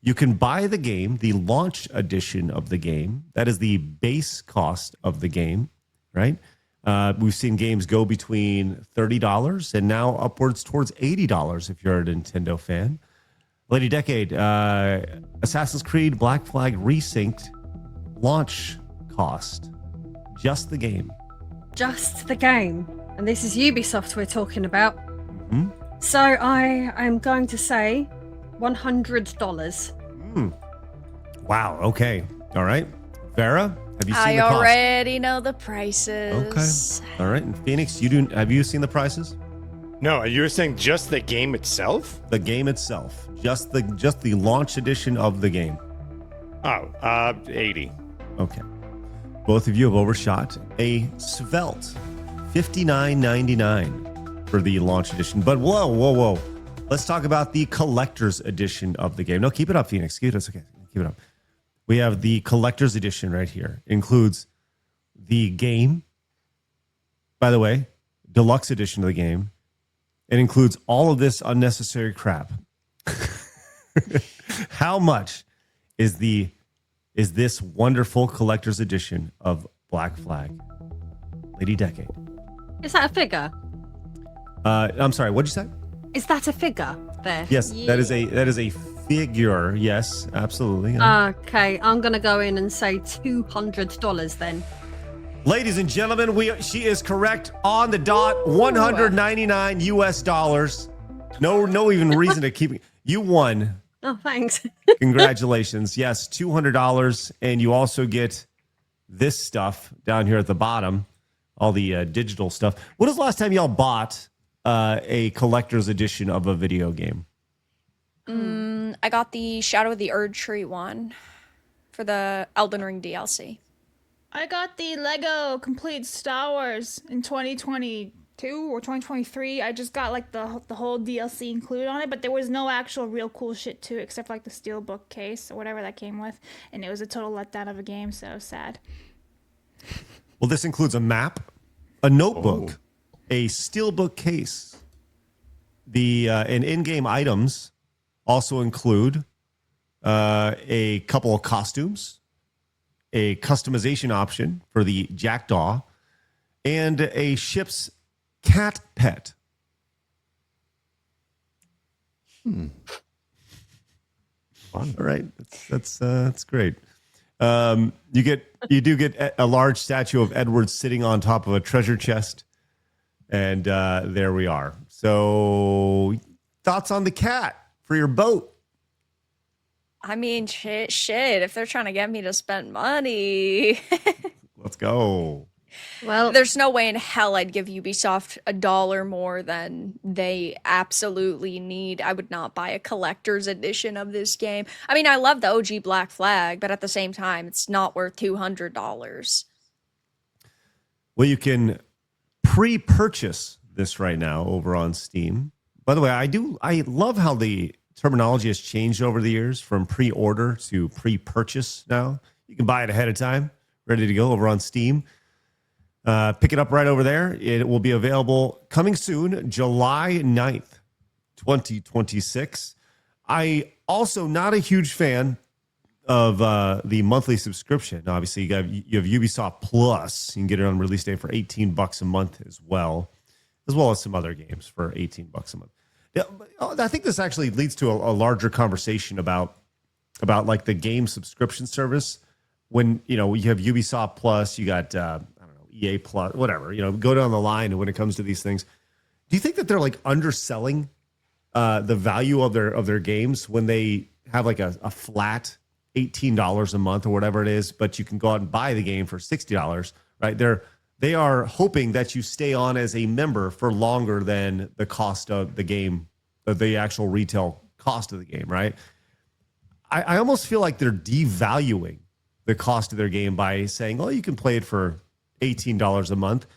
You can buy the game, the launch edition of the game. That is the base cost of the game, right? We've seen games go between $30 and now upwards towards $80 if you're a Nintendo fan. Lady Decade, Assassin's Creed Black Flag Resynced launch cost. Just the game. Just the game. And this is Ubisoft we're talking about. Mm-hmm. So I am going to say $100. Wow. Okay. All right. Vera, have you seen the I cost? already know the prices. Okay. All right. And Phoenix, have you seen the prices? No, you were saying just the game itself? The game itself. Just the launch edition of the game. Oh, 80. Okay. Both of you have overshot a svelte $59.99 for the launch edition. But whoa. Let's talk about the collector's edition of the game. No, keep it up, Phoenix. Keep it up. It's okay. Keep it up. We have the collector's edition right here. It includes the game. By the way, deluxe edition of the game. It includes all of this unnecessary crap. How much is this wonderful collector's edition of Black Flag? Lady Decade. Is that a figure? I'm sorry, what'd you say? Is that a figure there? Yes, that is a figure. Yes, absolutely. Okay, I'm going to go in and say $200 then. Ladies and gentlemen, she is correct on the dot. $199 US. No even reason to keep it. You won. Oh, thanks. Congratulations. Yes, $200, and you also get this stuff down here at the bottom, all the digital stuff. When was the last time y'all bought a collector's edition of a video game? I got the Shadow of the Erd Tree one for the Elden Ring DLC. I got the Lego Complete Star Wars in 2022 or 2023. I just got like the whole DLC included on it, but there was no actual real cool shit to it except like the steelbook case or whatever that came with, and it was a total letdown of a game, so sad. Well, this includes a map, a notebook, a steelbook case. And in-game items also include a couple of costumes, a customization option for the Jackdaw, and a ship's cat pet. Fun. All right, that's great. You do get a large statue of Edward sitting on top of a treasure chest, and there we are. So, thoughts on the cat for your boat? I mean, shit, if they're trying to get me to spend money. Let's go. Well, There's no way in hell I'd give Ubisoft $1 more than they absolutely need. I would not buy a collector's edition of this game. I mean, I love the OG Black Flag, but at the same time, it's not worth $200. Well, you can pre-purchase this right now over on Steam. By the way, I love how the terminology has changed over the years from pre-order to pre-purchase now. You can buy it ahead of time, ready to go over on Steam. Pick it up right over there. It will be available coming soon, July 9th, 2026. I also not a huge fan of the monthly subscription. Obviously, you have Ubisoft Plus. You can get it on release day for $18 a month as well as some other games for $18 a month. Yeah, I think this actually leads to a larger conversation about like the game subscription service. When you have Ubisoft Plus, you got EA Plus, whatever. Go down the line, and when it comes to these things, do you think that they're like underselling the value of their games when they have like a flat $18 a month or whatever it is, but you can go out and buy the game for $60, right? They are hoping that you stay on as a member for longer than the cost of the game, the actual retail cost of the game, right? I almost feel like they're devaluing the cost of their game by saying, oh, you can play it for $18 a month,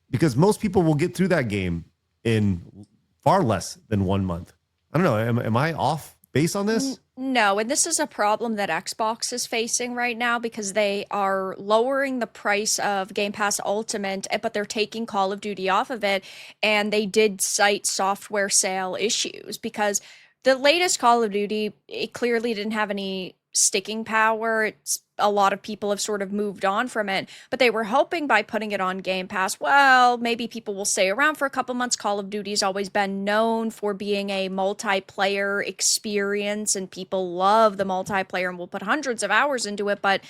because most people will get through that game in far less than 1 month. I don't know. Am I off base on this? No, and this is a problem that Xbox is facing right now because they are lowering the price of Game Pass Ultimate, but they're taking Call of Duty off of it, and they did cite software sale issues because the latest Call of Duty, it clearly didn't have any sticking power. It's a lot of people have sort of moved on from it, but they were hoping by putting it on Game Pass, well, maybe people will stay around for a couple months. Call of Duty's always been known for being a multiplayer experience, and people love the multiplayer and will put hundreds of hours into it, but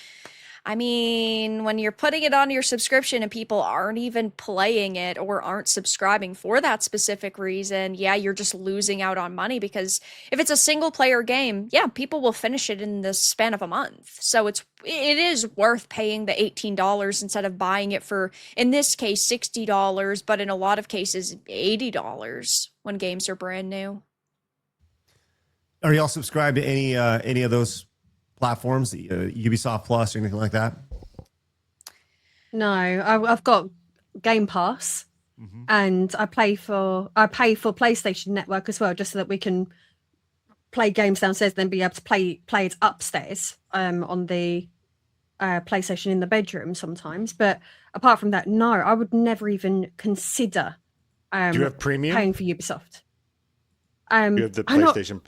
I mean, when you're putting it on your subscription and people aren't even playing it or aren't subscribing for that specific reason, yeah, you're just losing out on money because if it's a single player game, yeah, people will finish it in the span of a month. So it is worth paying the $18 instead of buying it for, in this case, $60, but in a lot of cases, $80 when games are brand new. Are y'all subscribed to any of those platforms, Ubisoft Plus or anything like that? No, I've got Game Pass, and I pay for PlayStation Network as well, just so that we can play games downstairs, then be able to play it upstairs on the PlayStation in the bedroom sometimes. But apart from that, no, I would never even consider Do you have premium? paying for Ubisoft. You have the PlayStation.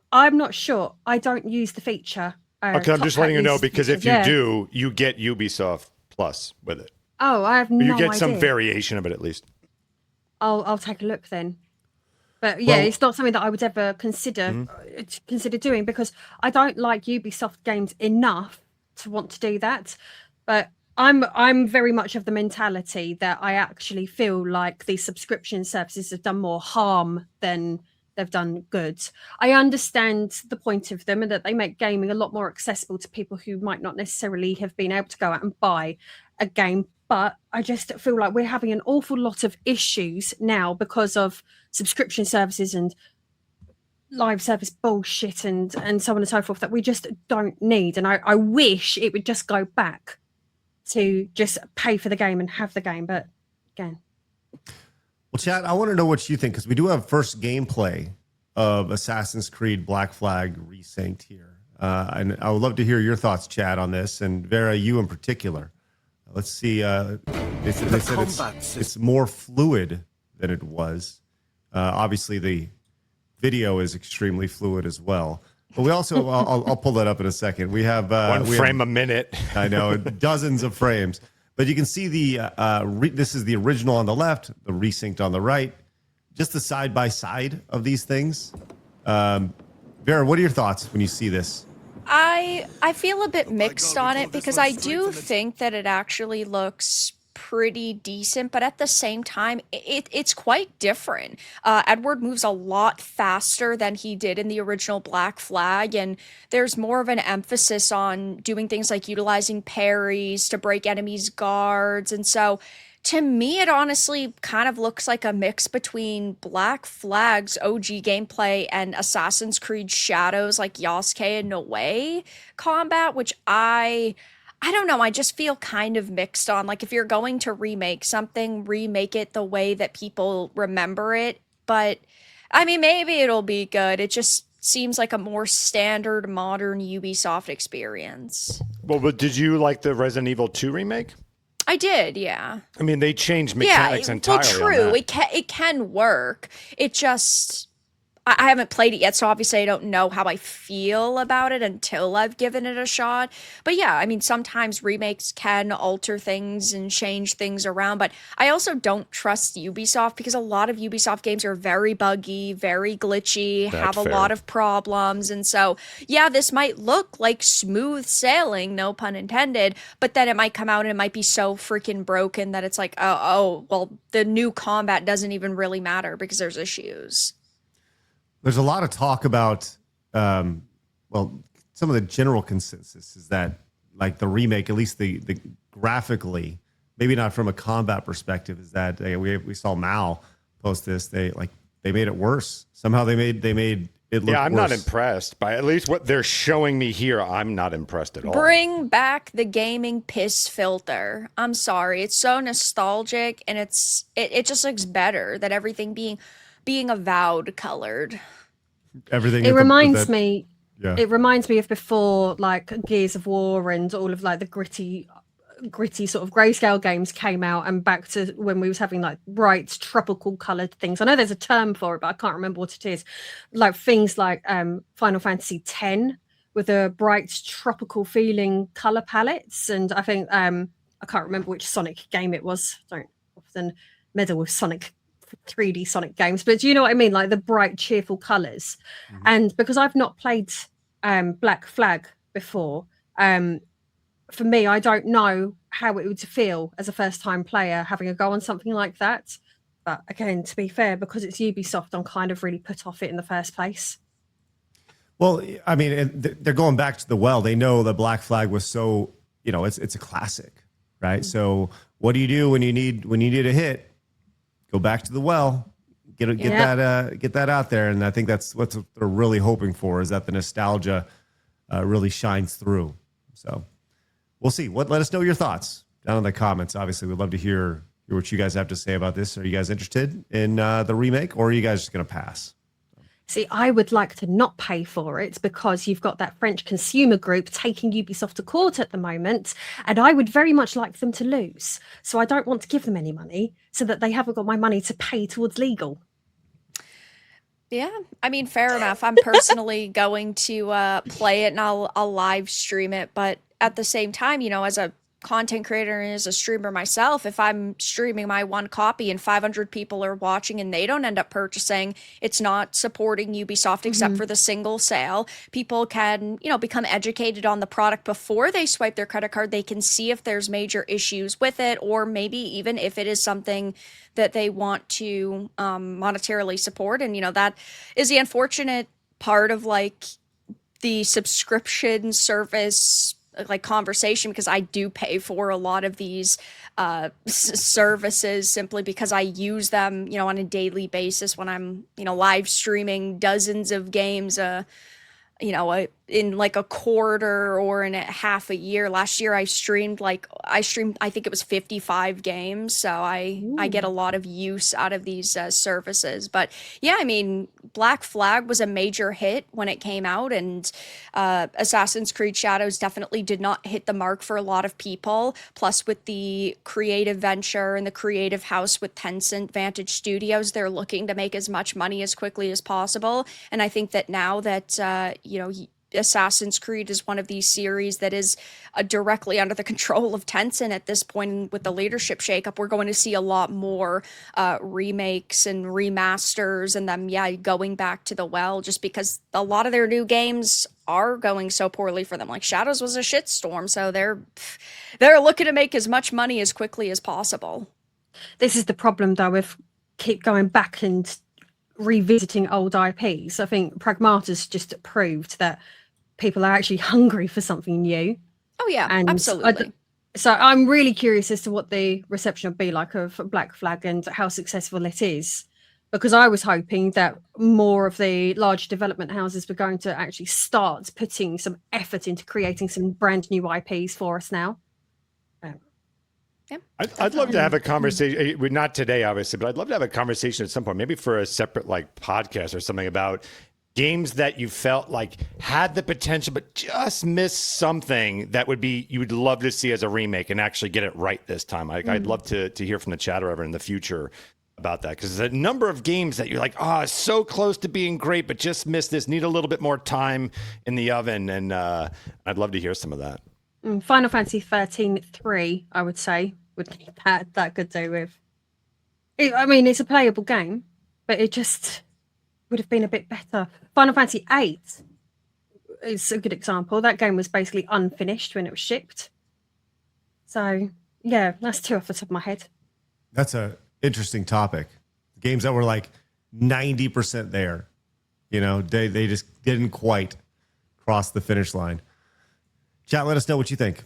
I'm not sure. I don't use the feature. Okay, I'm just letting you know because if you Yeah. do, you get Ubisoft Plus with it. Oh, I have Or no you idea. get some variation of it at least. I'll take a look then. But yeah, Well- it's not something that I would ever consider doing because I don't like Ubisoft games enough to want to do that. But I'm very much of the mentality that I actually feel like these subscription services have done more harm than they've done good. I understand the point of them and that they make gaming a lot more accessible to people who might not necessarily have been able to go out and buy a game. But I just feel like we're having an awful lot of issues now because of subscription services and live service bullshit and so on and so forth that we just don't need. And I wish it would just go back to just pay for the game and have the game. But again, Well, Chad, I want to know what you think because we do have first gameplay of Assassin's Creed Black Flag Resynced here. And I would love to hear your thoughts, Chad, on this. And Vera, you in particular. Let's see. They said it's more fluid than it was. Obviously, the video is extremely fluid as well. But we also, I'll pull that up in a second. We have One frame a minute. I know, dozens of frames. But you can see this is the original on the left, the resynced on the right, just the side by side of these things. Vera, what are your thoughts when you see this? I feel a bit mixed on it because I do think that it actually looks pretty decent, but at the same time, it's quite different. Edward moves a lot faster than he did in the original Black Flag, and there's more of an emphasis on doing things like utilizing parries to break enemies' guards, and so to me, it honestly kind of looks like a mix between Black Flag's OG gameplay and Assassin's Creed Shadows, like Yasuke and Noe combat, which I don't know, I just feel kind of mixed on. Like, if you're going to remake something, remake it the way that people remember it. But, I mean, maybe it'll be good. It just seems like a more standard, modern Ubisoft experience. Well, but did you like the Resident Evil 2 remake? I did, yeah. I mean, they changed mechanics entirely. Well, true. On that. It can work. It just, I haven't played it yet, so obviously I don't know how I feel about it until I've given it a shot. But yeah, I mean, sometimes remakes can alter things and change things around, but I also don't trust Ubisoft because a lot of Ubisoft games are very buggy, very glitchy, That's have a fair. lot of problems. And so, yeah, this might look like smooth sailing, no pun intended, but then it might come out and it might be so freaking broken that it's like, oh, well, the new combat doesn't even really matter because there's issues. There's a lot of talk about, some of the general consensus is that, like, the remake, at least the graphically, maybe not from a combat perspective, is that we saw Mal post this. They made it worse. Somehow they made it look Yeah, I'm worse. not impressed by at least what they're showing me here. I'm not impressed at all. Bring back the gaming piss filter. I'm sorry. It's so nostalgic and it just looks better than everything being avowed colored. Everything. it reminds me. Yeah. It reminds me of before, like Gears of War and all of like the gritty gritty sort of grayscale games came out, and back to when we was having like bright tropical colored things. I know there's a term for it, but I can't remember what it is. Like things like Final Fantasy X with a bright tropical feeling color palettes. And I think I can't remember which Sonic game it was. Don't often meddle with Sonic 3D Sonic games, but do you know what I mean? Like the bright, cheerful colors. And because I've not played Black Flag before, for me, I don't know how it would feel as a first-time player having a go on something like that. But again, to be fair, because it's Ubisoft, I'm kind of really put off it in the first place. Well, I mean, they're going back to the well. They know that Black Flag was so, it's a classic, right? So what do you do when you need a hit? Go back to the well, get that out there. And I think that's what they're really hoping for, is that the nostalgia really shines through. So we'll see. Let us know your thoughts down in the comments. Obviously, we'd love to hear what you guys have to say about this. Are you guys interested in the remake, or are you guys just going to pass? See, I would like to not pay for it because you've got that French consumer group taking Ubisoft to court at the moment, and I would very much like them to lose. So I don't want to give them any money so that they haven't got my money to pay towards legal. Yeah, I mean, fair enough. I'm personally going to play it, and I'll live stream it. But at the same time, as a content creator and as a streamer myself, if I'm streaming my one copy and 500 people are watching and they don't end up purchasing, it's not supporting Ubisoft except for the single sale. People can, become educated on the product before they swipe their credit card. They can see if there's major issues with it, or maybe even if it is something that they want to monetarily support. And, that is the unfortunate part of like the subscription service conversation, because I do pay for a lot of these services simply because I use them, on a daily basis when I'm, live streaming dozens of games, in like a quarter or in a half a year. Last year I streamed I think it was 55 games, so I get a lot of use out of these services. But yeah, I mean, Black Flag was a major hit when it came out, and Assassin's Creed Shadows definitely did not hit the mark for a lot of people. Plus, with the creative venture and the creative house with Tencent Vantage Studios, they're looking to make as much money as quickly as possible. And I think that now that Assassin's Creed is one of these series that is directly under the control of Tencent at this point, with the leadership shakeup, we're going to see a lot more remakes and remasters, and them, going back to the well, just because a lot of their new games are going so poorly for them. Like Shadows was a shitstorm, so they're looking to make as much money as quickly as possible. This is the problem, though, with keep going back and revisiting old IPs. I think Pragmata's just proved that people are actually hungry for something new. Oh yeah, and absolutely. So I'm really curious as to what the reception will be like of Black Flag and how successful it is, because I was hoping that more of the large development houses were going to actually start putting some effort into creating some brand new IPs for us now. Yeah. I'd love to have a conversation, not today, obviously, but I'd love to have a conversation at some point, maybe for a separate podcast or something, about games that you felt like had the potential but just missed something that you would love to see as a remake and actually get it right this time. I'd love to hear from the chat or ever in the future about that, because there's a number of games that you're like, so close to being great, but just missed this, need a little bit more time in the oven, and I'd love to hear some of that. Final Fantasy 13-3, I would say, would need that could do with. It's a playable game, but it just would have been a bit better. Final Fantasy 8 is a good example. That game was basically unfinished when it was shipped. So yeah, that's two off the top of my head. That's a interesting topic. Games that were like 90% there, they just didn't quite cross the finish line. Chat, let us know what you think.